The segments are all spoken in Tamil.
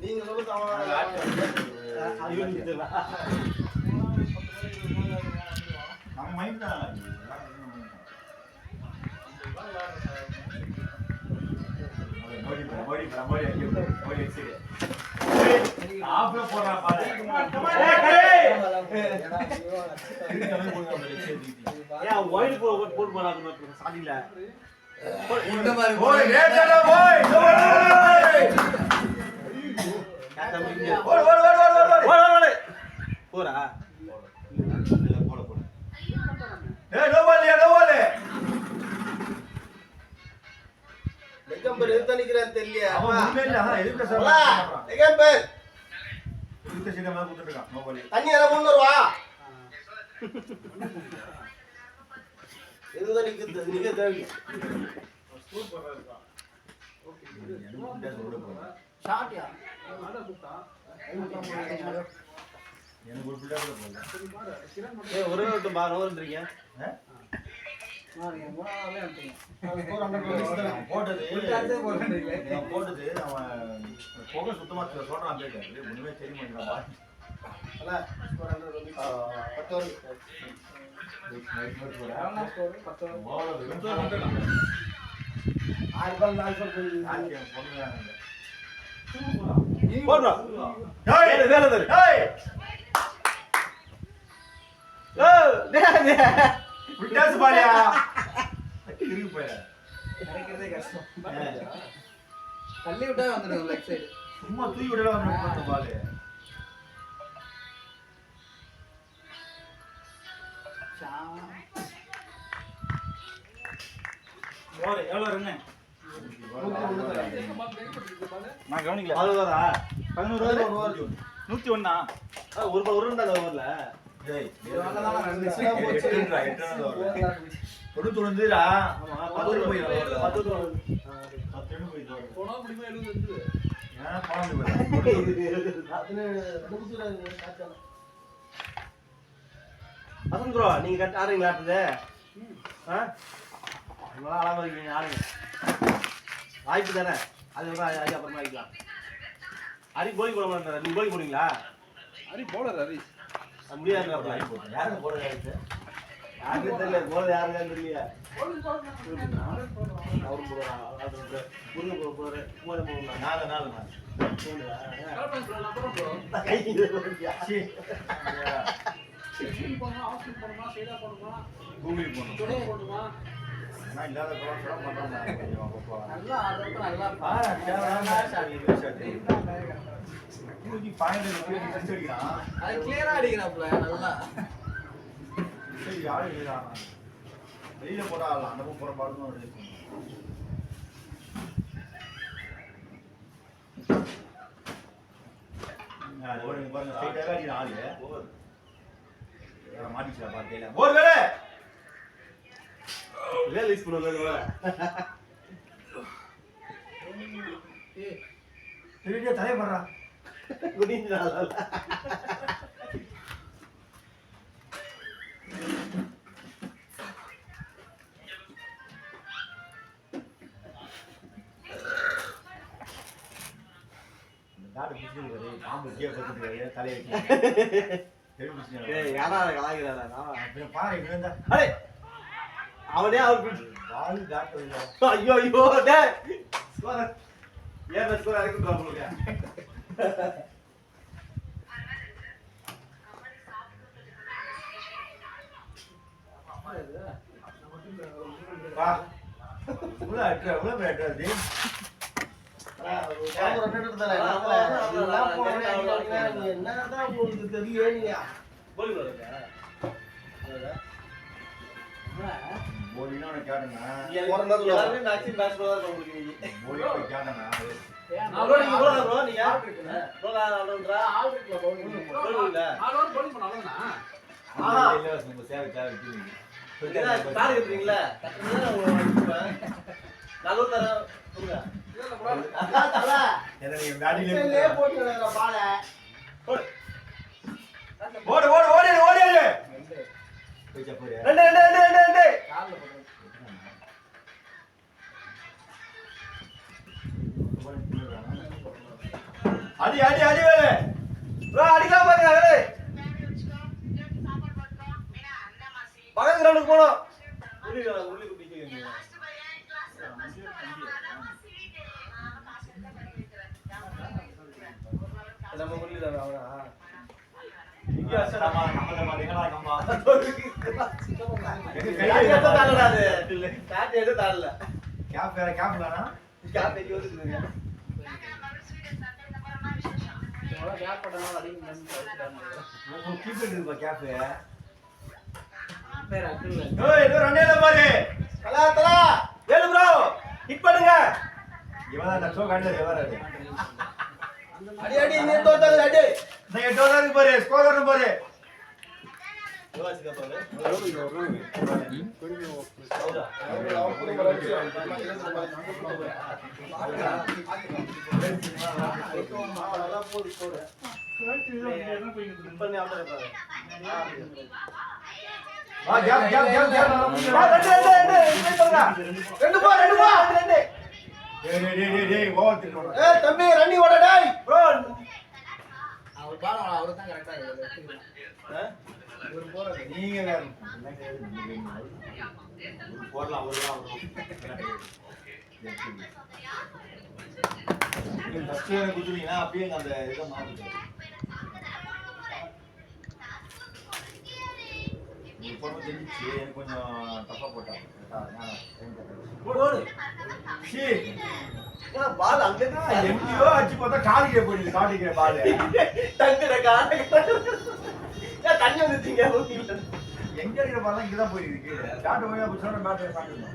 நீங்க சொல்லுங்க நம்ம மைண்ட் தான் தண்ணி எல்லாம் முன்னூறுவா இதுதான் நீங்க தேவை ஒரே மட்டும் பாருன்றீங்க போட்டது அவன் புகை சுத்தமா சொல்றான் கேட்டாரு ஒண்ணுமே தெரியுமா தள்ளி விட்டா வந்துடும் லெஃப்ட் சைடு சும்மா தூக்கி விடல வந்து பால் எவ்வளோ இருங்க நான் கவனிக்கல 11 101 ஒரு ஓவர்ல தொண்ணூத்தொன்னுடா ப்ரோ நீங்க கட்ட ஆடுறீங்களா ஆட்டுது அளவா இருக்கீங்க ஆடுங்க வாய்ப்பு தானே அது அப்புறமா ஆகிக்கலாம் ஹரி கோலி போட மாட்டாரு நீங்க கோலி போடுவீங்களா ஹரி போடல ஹரி முடியாது யாருக்கு போட யாருக்கு தெரியல போட யாருக்கான்னு தெரியல அவரும் போடுறாங்க இல்லாத வெளியில போட்டா அந்த போற பாடணும் மாட்டிச்சா பார்த்தையில ஒரு வேலை ரிலீஸ் பண்ணுவாங்க தலைய படுறா குடிஞ்சா அவனே ஐயோ ஐயோ ஏன் அடி அடி அடி வேலை ப்ரோ அடிக்கலாம் பாருங்க வேலை பக்கத்து கிரவுண்டுக்கு போனோம் உள்ளி குட்டிக்கு நம்ம உள்ளி தான் அவனா இங்க அசடாமா நம்ம எங்கடா கம்பா கை எடுத்து தாளடா அது காட் எடுத்து தாளல கேப் வேற கேப்லானா கேப் எங்க வந்துருக்குங்க நம்ம கேப் போடணும் அடிங்க நம்ம கீப் எடுப்பா கேப் பேர் அக்குல ஏய் இது ரன்னேல பாரு தலா தலா வேலு ப்ரோ ஹிட் பண்ணுங்க இவன் தான் ஷோ காண்டல எவராது அடி அடி நீ தோத்தாத அடி நீ டோலர் பாரு ஸ்கோரர் பாரு யோசிக்க பாரு வா கேப் கேப் கேப் கேப் வா ரெண்டு போ டேய் ஓவர் திருறோம் ஏய் தம்பி ரன்னி ஓட டேய் ப்ரோ அவர் பாருங்க அவர் தான் கரெக்ட்டா இவர் போறது நீங்க வேற ஒரு போறலாம் அவர்லாம் நீங்க ஃபர்ஸ்ட் குடுறீங்கன்னா அப்படியே அந்த இத மாறுது நீ போறது தெரிஞ்சி எனக்கு கொஞ்சம் தப்பா போட்டாங்க ஓடு ஷீ என்ன பால் அங்க எங்கயோ அடிச்சு பார்த்தா காலிக்கே போயிடுது காலிக்கே பால் டங்கட கால ஏ தண்ணி வந்துட்டீங்க எங்க இருக்கிற பால் இங்க தான் போயிடுது கீழ டாட் போய் அப்ப சொன்ன பேட் சாப்பிடுங்க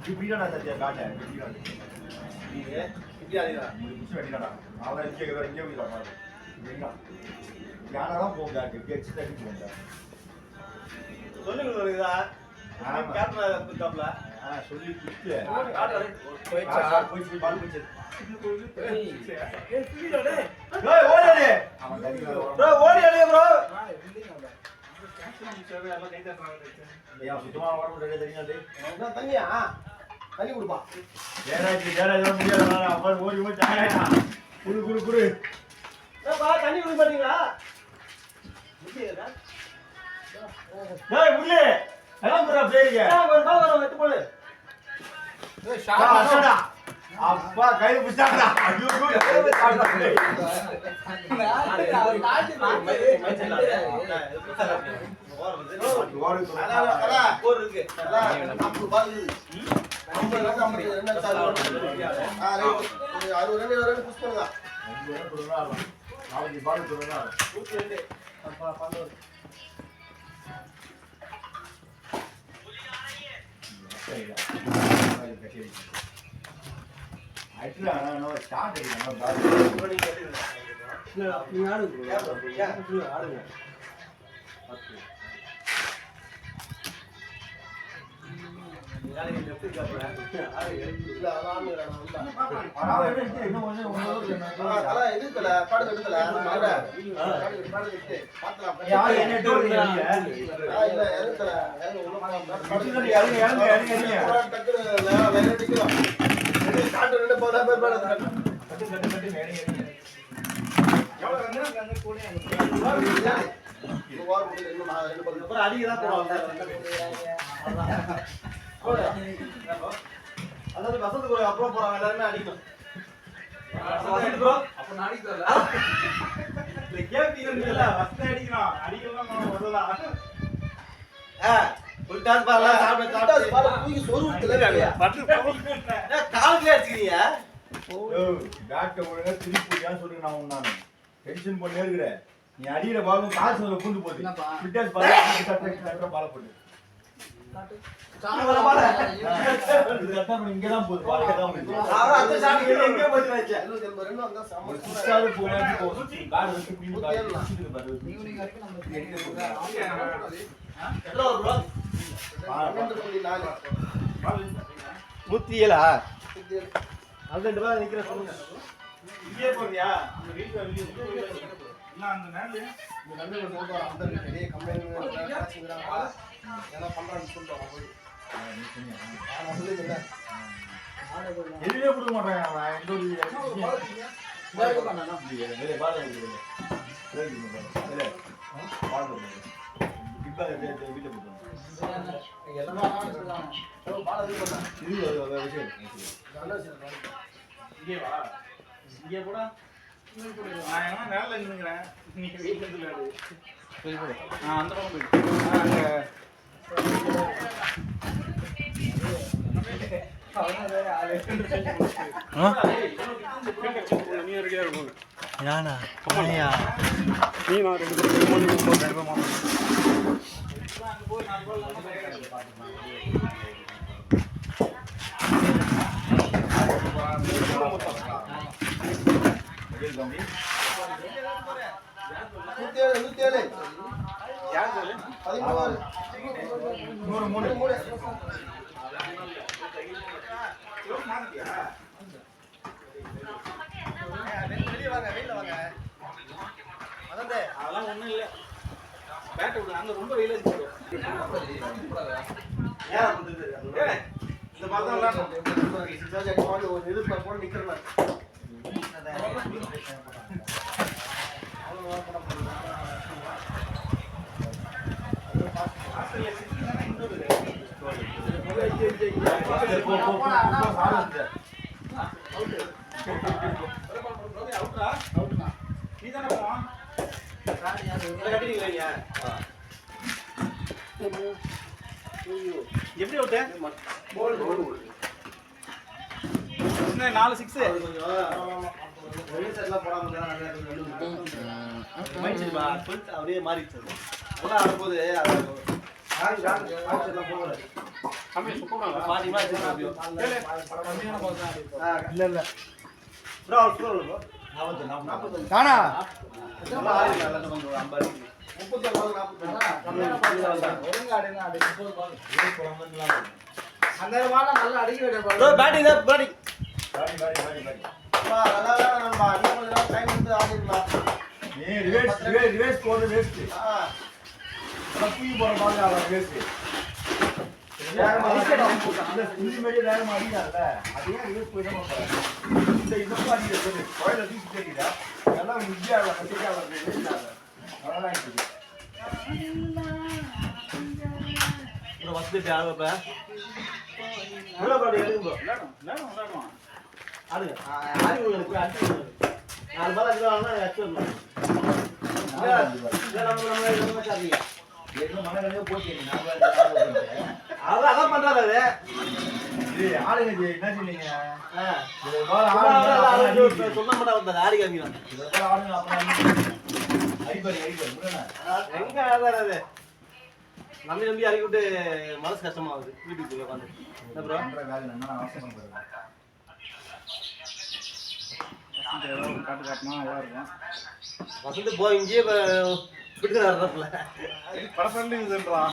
இப்படிடா சத்தியா காட்ட இப்படிடா நீங்க இப்படி ஆடிடா முடிச்சு வெடிடா அவளை இங்க போயிடா பால் எங்க யாரலாம் போங்க கெட்ஸ் தட்டி போங்க சொல்லுங்க வருதா கேப்டன் கூப்டல சொல்லி குத்து போய் பால் போச்சு ஏய் ஸ்பீடா டேய் ஓடிடே ப்ரோ ஓடிடே ப்ரோ கேப்டன் சேவை எல்லாம் கை தட்டறாங்க ஏய் சுத்தமா ஓட முடியல தெரியுமா டேய் நான் தண்ணியா தண்ணி குடுப்பா ஜெயராஜ் முடியல அப்ப ஓடி ஓடி ஜாயடா குடு ஏய் பா தண்ணி குடி பாத்தீங்களா முடியலடா டேய் முள்ளே எல்லாம் புறா பேரிங்க ஒரு பால் வர வெட்டு போடு ஏய் ஷாடா அப்பா கையில புடிச்சாடா ஐயோ போர் இருக்கு நம்ம பால் நம்ம நம்ம என்ன சார் அது ரெண்டு புஷ் பண்ணுங்க ரெண்டு கொடுங்க நாளைக்கு பால் கொடுங்க 102 அப்பா 12 ஐட்ரா நோ ஸ்டார்ட் நம்ம பால் ஓடி கேட்டிங்க நீ ஆடுங்க ஆடுங்க நாளைக்கு லெஃப்ட் கப்ல ஆடுங்க இல்ல ஆடுங்கடா நல்லா எடுத்து இன்னும் கொஞ்சம் தல இதுல பாடு எடுத்துல பாடு எடுத்து பாத்தலாம் யார் என்ன டோர் இல்ல இல்ல எடுத்துல இறங்க டக்கு வேற டிக்கலாம் ஸ்டார்ட் ரெண்டு போடா பேர் கட்டு மேடி எவ்வளவு ரன் அங்க கோனே வார் முடியல இன்னும் நான் ரெண்டு பால் அப்புறம் அடிக்க தான் போறாங்க அதாவது வசந்த் ப்ரோ அப்புறம் போறாங்க எல்லாரும் அடிக்கணும் வசந்த் ப்ரோ அப்ப நான் அடிக்கறல இல்ல கேப்பீங்க இல்ல வசந்த் அடிக்கலாம் வரலாம் ஃபுல் டாஸ் பால்ல சாப்பிட்டு பால் தூக்கி சொருவுல இல்லையா கால்ல அடிச்சீங்க பேட் ஒழுங்கா திருப்பி ஏன் சொல்றீங்க நான் டென்ஷன் பண்ணே இருக்கறேன் நீ அடியில பாலும் காசுல பூந்து போகுது ஃபுல் டாஸ் பால் பால் போடு சாமல பால் இது கட்ட இங்க தான் போகுது பால் கட்ட முடியல நான் அந்த ஷாட் எங்க போய் வச்ச 282 வந்தா சாமல சுத்தாது போவாங்க பேட் வந்து பிடிங்க பாரு ஈவினிங் வரைக்கும் நம்ம எடுக்க எவ்வளோ ப்ரோ 107 அது 2 ரூபாய் நிக்கிற சொல்லுங்க இங்கே போறியா அந்த வீட்ல இல்ல அந்த நேரல இந்த நம்பி வந்து அந்த பெரிய கம்பெனி காசுங்கறாங்க என்ன பண்றான்னு சொல்றோம் போய் நீ சொன்னீங்க நான் சொல்லிட்டேன் எதுவே கொடுக்க மாட்டாங்க அவன் எந்த ஒரு இங்கே கூட நான் என்ன நேரில் நின்னுக்கிறேன். நீங்க வீட்டுல இருந்து விளையாடு. சரி போடு. அந்த பக்கம் போயிடு. நீ ரெடியா இருக்கும். யானா ஐயா நீ நான் 2 பேரும் போறோம். அதெல்லாம் ஒண்ணும் இல்ல. பேட் விடு. அங்க ரொம்ப வெயில இருக்கு. இந்த மாதிரி தான் விளையாடணும். ஒரு எதிர்ப்பு போல நிக்கிறேன். எப்படி விட்ட 4 6 அப்படியே மாறிடுச்சு. நல்லா ஆடும்போது அதான் பண்றாரு. சொன்ன மட்டும் வந்தாரு ஆடி காமிக்கிறான். எங்க ஆடாது நம்பி நம்பி அறிக்கி விட்டு மனசு கஷ்டமாகுது. வீட்டுக்கு உட்காந்து வசந்து போய் இங்கேயே விட்டுக்கிறாரு படப்பா